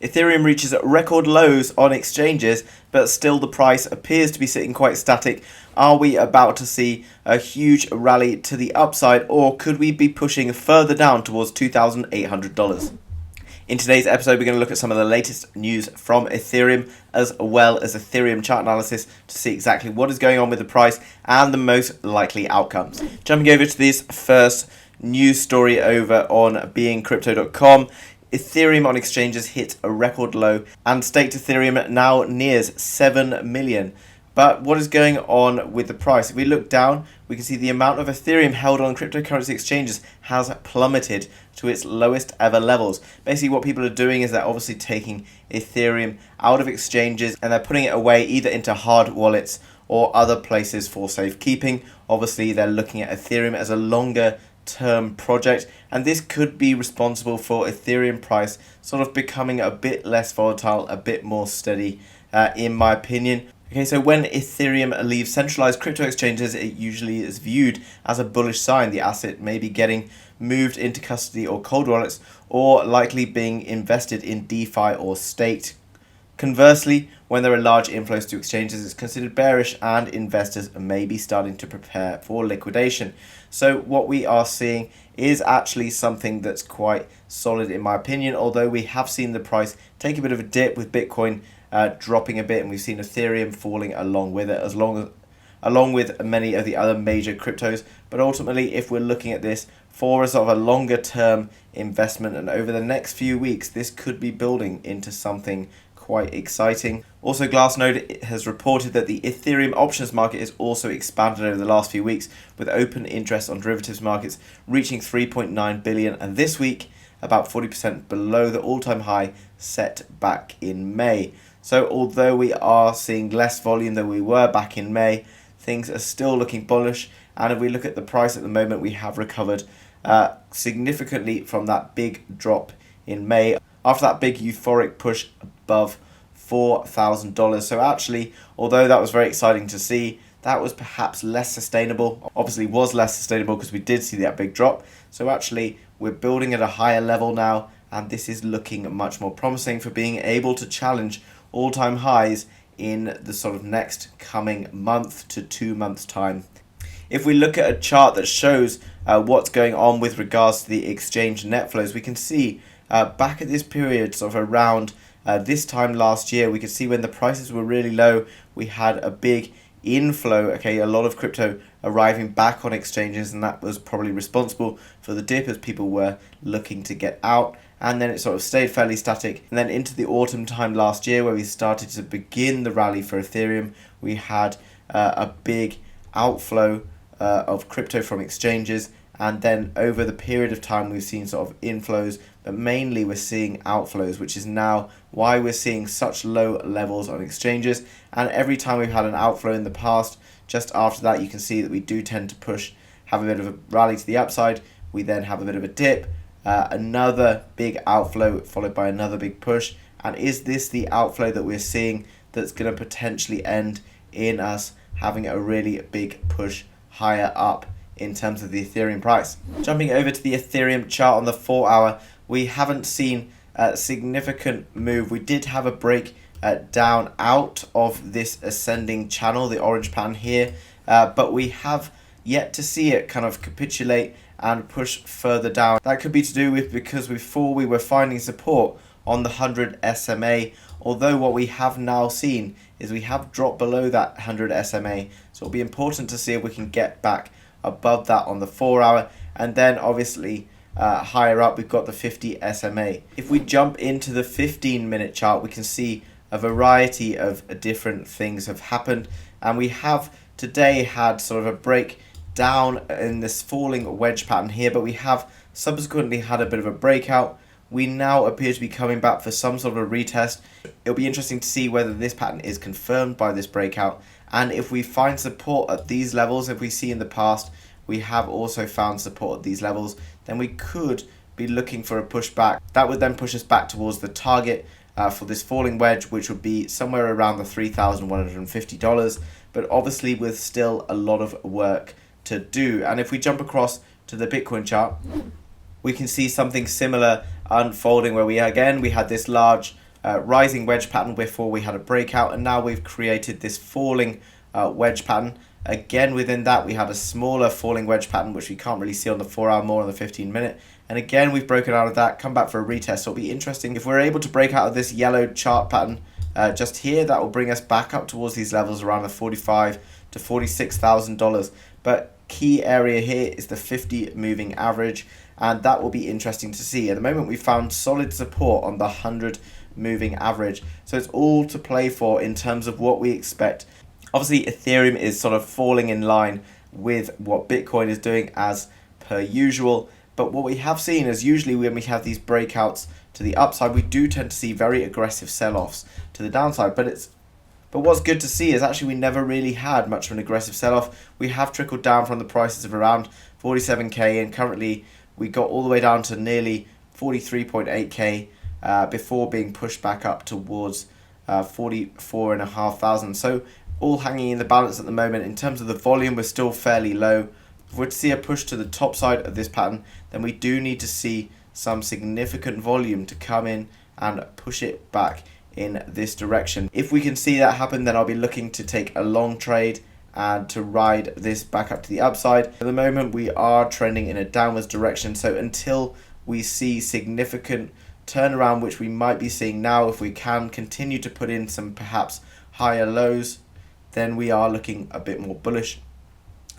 Ethereum reaches record lows on exchanges, but still the price appears to be sitting quite static. Are we about to see a huge rally to the upside, or could we be pushing further down towards $2,800? In today's episode, we're going to look at some of the latest news from Ethereum, as well as Ethereum chart analysis to see exactly what is going on with the price and the most likely outcomes. Jumping over to this first news story over on beingcrypto.com. Ethereum on exchanges hit a record low, and staked Ethereum now nears 7 million. But what is going on with the price? If we look down, we can see the amount of Ethereum held on cryptocurrency exchanges has plummeted to its lowest ever levels. Basically, what people are doing is they're obviously taking Ethereum out of exchanges and they're putting it away either into hard wallets or other places for safekeeping. Obviously, they're looking at Ethereum as a longer term project, and this could be responsible for Ethereum price sort of becoming a bit less volatile, a bit more steady, in my opinion. Okay, so when Ethereum leaves centralized crypto exchanges, it usually is viewed as a bullish sign. The asset may be getting moved into custody or cold wallets, or likely being invested in DeFi or staked. Conversely, when there are large inflows to exchanges, it's considered bearish and investors may be starting to prepare for liquidation. So what we are seeing is actually something that's quite solid in my opinion, although we have seen the price take a bit of a dip with Bitcoin dropping a bit, and we've seen Ethereum falling along with it, along with many of the other major cryptos. But ultimately, if we're looking at this for a sort of a longer term investment, and over the next few weeks, this could be building into something quite exciting. Also, Glassnode has reported that the Ethereum options market has also expanded over the last few weeks, with open interest on derivatives markets reaching 3.9 billion, and this week about 40% below the all-time high set back in May. So although we are seeing less volume than we were back in May, things are still looking bullish, and if we look at the price at the moment, we have recovered significantly from that big drop in May after that big euphoric push above $4,000. So actually, although that was very exciting to see, that was perhaps less sustainable. Obviously was less sustainable because we did see that big drop. So actually, we're building at a higher level now, and this is looking much more promising for being able to challenge all-time highs in the sort of next coming month to 2 months time. If we look at a chart that shows what's going on with regards to the exchange net flows, we can see back at this period, sort of around this time last year, we could see when the prices were really low, we had a big inflow, a lot of crypto arriving back on exchanges, and that was probably responsible for the dip as people were looking to get out. And then it sort of stayed fairly static. And then into the autumn time last year, where we started to begin the rally for Ethereum, we had a big outflow of crypto from exchanges. And then over the period of time, we've seen sort of inflows, but mainly we're seeing outflows, which is now why we're seeing such low levels on exchanges. And every time we've had an outflow in the past, just after that, you can see that we do tend to have a bit of a rally to the upside. We then have a bit of a dip, another big outflow followed by another big push. And is this the outflow that we're seeing that's going to potentially end in us having a really big push higher up in terms of the Ethereum price? Jumping over to the Ethereum chart on the 4 hour, we haven't seen a significant move. We did have a break down out of this ascending channel, the orange pattern here, but we have yet to see it kind of capitulate and push further down. That could be to do with because before we were finding support on the 100 SMA, although what we have now seen is we have dropped below that 100 SMA, so it'll be important to see if we can get back above that on the 4 hour, and then obviously higher up we've got the 50 SMA. If we jump into the 15-minute chart, we can see a variety of different things have happened, and we have today had sort of a break down in this falling wedge pattern here, but we have subsequently had a bit of a breakout. We now appear to be coming back for some sort of a retest. It'll be interesting to see whether this pattern is confirmed by this breakout, and if we find support at these levels, if we see in the past we have also found support at these levels, then we could be looking for a pushback. That would then push us back towards the target for this falling wedge, which would be somewhere around the $3,150, but obviously with still a lot of work to do. And if we jump across to the Bitcoin chart, we can see something similar unfolding, where we had this large rising wedge pattern before we had a breakout, and now we've created this falling wedge pattern. Again, within that we had a smaller falling wedge pattern, which we can't really see on the 4 hour, more on the 15-minute. And again, we've broken out of that, come back for a retest. So it'll be interesting if we're able to break out of this yellow chart pattern just here. That will bring us back up towards these levels around the $45,000 to $46,000. But key area here is the 50 moving average, and that will be interesting to see. At the moment, we found solid support on the 100 moving average, so it's all to play for in terms of what we expect. Obviously, Ethereum is sort of falling in line with what Bitcoin is doing as per usual. But what we have seen is usually when we have these breakouts to the upside, we do tend to see very aggressive sell-offs to the downside. But what's good to see is actually we never really had much of an aggressive sell-off. We have trickled down from the prices of around 47k, and currently we got all the way down to nearly 43.8k before being pushed back up towards 44,500. So all hanging in the balance at the moment. In terms of the volume, we're still fairly low. If we're to see a push to the top side of this pattern, then we do need to see some significant volume to come in and push it back in this direction. If we can see that happen, then I'll be looking to take a long trade and to ride this back up to the upside. At the moment, we are trending in a downwards direction, so until we see significant turnaround, which we might be seeing now, if we can continue to put in some perhaps higher lows, then we are looking a bit more bullish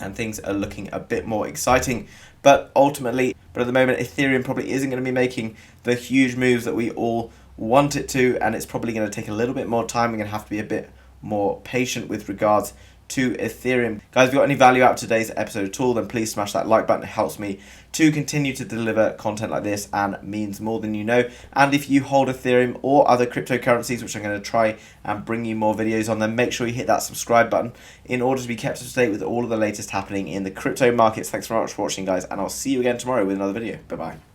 and things are looking a bit more exciting. But at the moment, Ethereum probably isn't going to be making the huge moves that we all want it to, and it's probably going to take a little bit more time. We're going to have to be a bit more patient with regards to Ethereum. Guys, if you got any value out of today's episode at all, then please smash that like button. It helps me to continue to deliver content like this and means more than you know. And if you hold Ethereum or other cryptocurrencies, which I'm going to try and bring you more videos on, then make sure you hit that subscribe button in order to be kept up to date with all of the latest happening in the crypto markets. Thanks very much for watching, guys, and I'll see you again tomorrow with another video. Bye-bye.